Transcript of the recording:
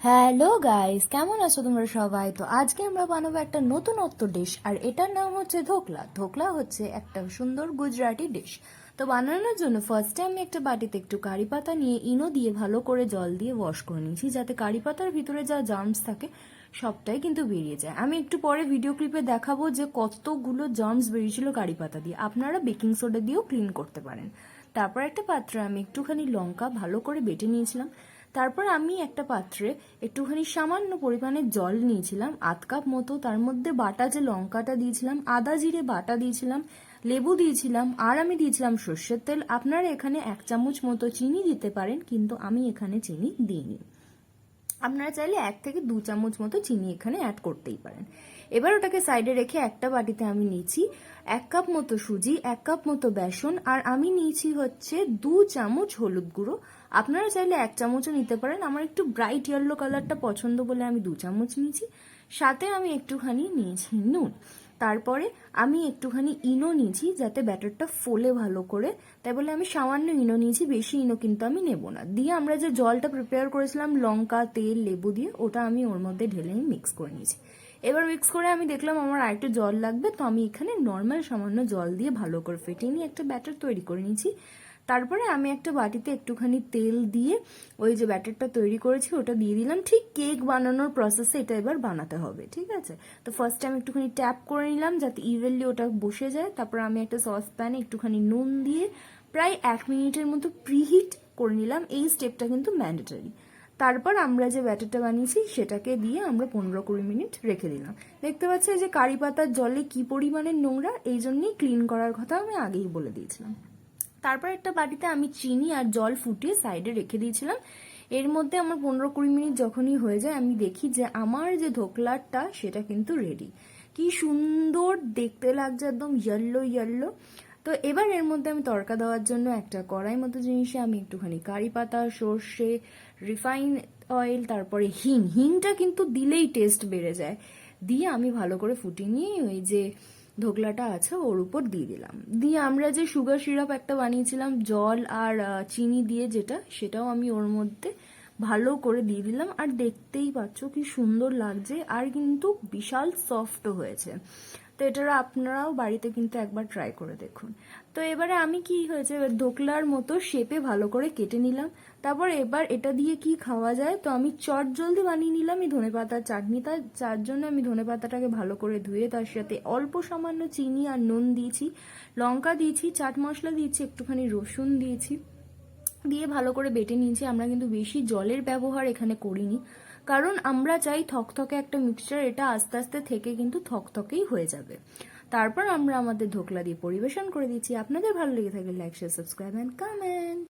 Hello guys, কেমন আছো তোমরা সবাই? তো আজকে আমরা বানাবো একটা নতুনত্ব ডিশ, আর এটার নাম হচ্ছে ধোকলা। ধোকলা হচ্ছে একটা সুন্দর গুজরাটি ডিশ। তো বানানোর জন্য ফার্স্টে আমি একটা বাটিতে একটু কারি পাতা নিয়ে ইনো দিয়ে ভালো করে জল দিয়ে ওয়াশ করে নিয়েছি, যাতে কারি পাতার ভিতরে যা জার্মস থাকে সবটাই কিন্তু বেরিয়ে যায়। আমি একটু পরে ভিডিও ক্লিপে দেখাবো যে কতগুলো জার্মস বেরিয়েছিল কারি পাতা দিয়ে। আপনারা বেকিং সোডা দিয়েও ক্লিন করতে পারেন। তারপর একটা পাত্রে আমি একটুখানি লঙ্কা ভালো করে বেটে নিয়েছিলাম। তারপর আমি একটা পাত্রে একটুখানি সামান্য পরিমাণে জল নিয়েছিলাম, 1/2 কাপ মতো। তার মধ্যে বাটা যে লঙ্কাটা দিয়েছিলাম, আদা জিরে বাটা দিয়েছিলাম, লেবু দিয়েছিলাম, আর আমি দিয়েছিলাম সর্ষের তেল। আপনারা এখানে 1 চামচ মতো চিনি দিতে পারেন, কিন্তু আমি এখানে চিনি দিইনি। আপনারা চাইলে 1 থেকে 2 চামচ মতো চিনি এখানে অ্যাড করতেই পারেন। এবার ওটাকে সাইডে রেখে একটা বাটিতে আমি নিয়েছি 1 কাপ মতো সুজি, 1 কাপ মতো বেসন, আর আমি নিয়েছি হচ্ছে 2 চামচ হলুদ গুঁড়ো। আপনারা চাইলে 1 চামচও নিতে পারেন, আমার একটু ব্রাইট ইয়েলো কালারটা পছন্দ বলে আমি 2 চামচ নিয়েছি। সাথে আমি একটুখানি নিয়েছি নুন। তারপরে আমি একটুখানি ইনো নিয়েছি যাতে ব্যাটারটা ফোলে ভালো করে, তাই বলে আমি সামান্য ইনো নিয়েছি, বেশি ইনো কিন্তু আমি নেব না। দিয়ে আমরা যে জলটা প্রিপেয়ার করেছিলাম লঙ্কা তেল লেবু দিয়ে, ওটা আমি ওর মধ্যে ঢেলে মিক্স করে নিয়েছি। এবার মিক্স করে আমি দেখলাম আমার আরেকটু জল লাগবে, তো আমি এখানে নর্মাল সামান্য জল দিয়ে ভালো করে ফেটিয়ে নিয়ে একটা ব্যাটার তৈরি করে নিয়েছি। তারপরে আমি একটা বাটিতে একটুখানি তেল দিয়ে ওই যে ব্যাটারটা তৈরি করেছি ওটা দিয়ে দিলাম। ঠিক কেক বানানোর প্রসেসে এটা এবার বানাতে হবে, ঠিক আছে? তো ফার্স্টে আমি একটুখানি ট্যাপ করে নিলাম যাতে ইভেনলি ওটা বসে যায়। তারপর আমি একটা সসপ্যানে একটুখানি নুন দিয়ে প্রায় 1 মিনিটের মতো প্রিহিট করে নিলাম। এই স্টেপটা কিন্তু ম্যান্ডেটরি। তারপর আমরা যে ব্যাটারটা বানিয়েছি সেটাকে দিয়ে আমরা 15-20 মিনিট রেখে দিলাম। দেখতে পাচ্ছি যে কারি পাতার জলে কি পরিমাণে নোংরা, এই জন্যই ক্লিন করার কথা আমি আগেই বলে দিয়েছিলাম। তারপর একটা বাটিতে আমি চিনি আর জল ফুটিয়ে সাইডে রেখে দিয়েছিলাম। এর মধ্যে আমার 15-20 মিনিট যখনই হয়ে যায় আমি দেখি যে আমার যে ধোকলাটা সেটা কিন্তু রেডি। কি সুন্দর দেখতে লাগছে, একদম ইয়েলো ইয়েলো। তো এবার এর মধ্যে আমি তড়কা দেওয়ার জন্য একটা কড়াই মতো জিনিসে আমি একটুখানি কারি পাতা, সর্ষে, রিফাইন অয়েল, তারপরে হিংটা কিন্তু দিলেই টেস্ট বেড়ে যায়, দিয়ে আমি ভালো করে ফুটিয়ে নিয়ে ওই যে ধোকলাটা আছে ওর উপর দিয়ে দিলাম। দিয়ে আমরা যে সুগার সিরাপ একটা বানিয়েছিলাম জল আর চিনি দিয়ে, সেটাও আমি ওর মধ্যে ভালো করে দিয়ে দিলাম। আর দেখতেই পাচ্ছ কি সুন্দর লাগছে, আর কিন্তু বিশাল সফটও হয়েছে। তো এটা আপনারাও বাড়িতে কিন্তু একবার ট্রাই করে দেখুন। তো এবারে আমি কি হয়েছে, ধোকলার মতো শেপে ভালো করে কেটে নিলাম। তারপর এবার এটা দিয়ে কি খাওয়া যায়, তো আমি চট জলদি বানিয়ে নিলাম এই ধনেপাতার চাটনি। যার জন্য আমি ধনেপাতাটাকে ভালো করে ধুয়ে তার সাথে অল্প সামান্য চিনি আর নুন দিয়েছি, লঙ্কা দিয়েছি, চাট মশলা দিয়েছি, একটুখানি রসুন দিয়েছি, দিয়ে ভালো করে বেটে নিয়েছি। আমরা কিন্তু বেশি জলের ব্যবহার এখানে করিনি, কারণ আমরা চাই থকথকে একটা মিক্সচার, এটা আস্তে আস্তে থেকে কিন্তু থকথকেই হয়ে যাবে। তারপর আমরা আমাদের ধোকলা দিয়ে পরিবেশন করে দিচ্ছি। আপনাদের ভালো লেগে থাকলে like share subscribe and comment.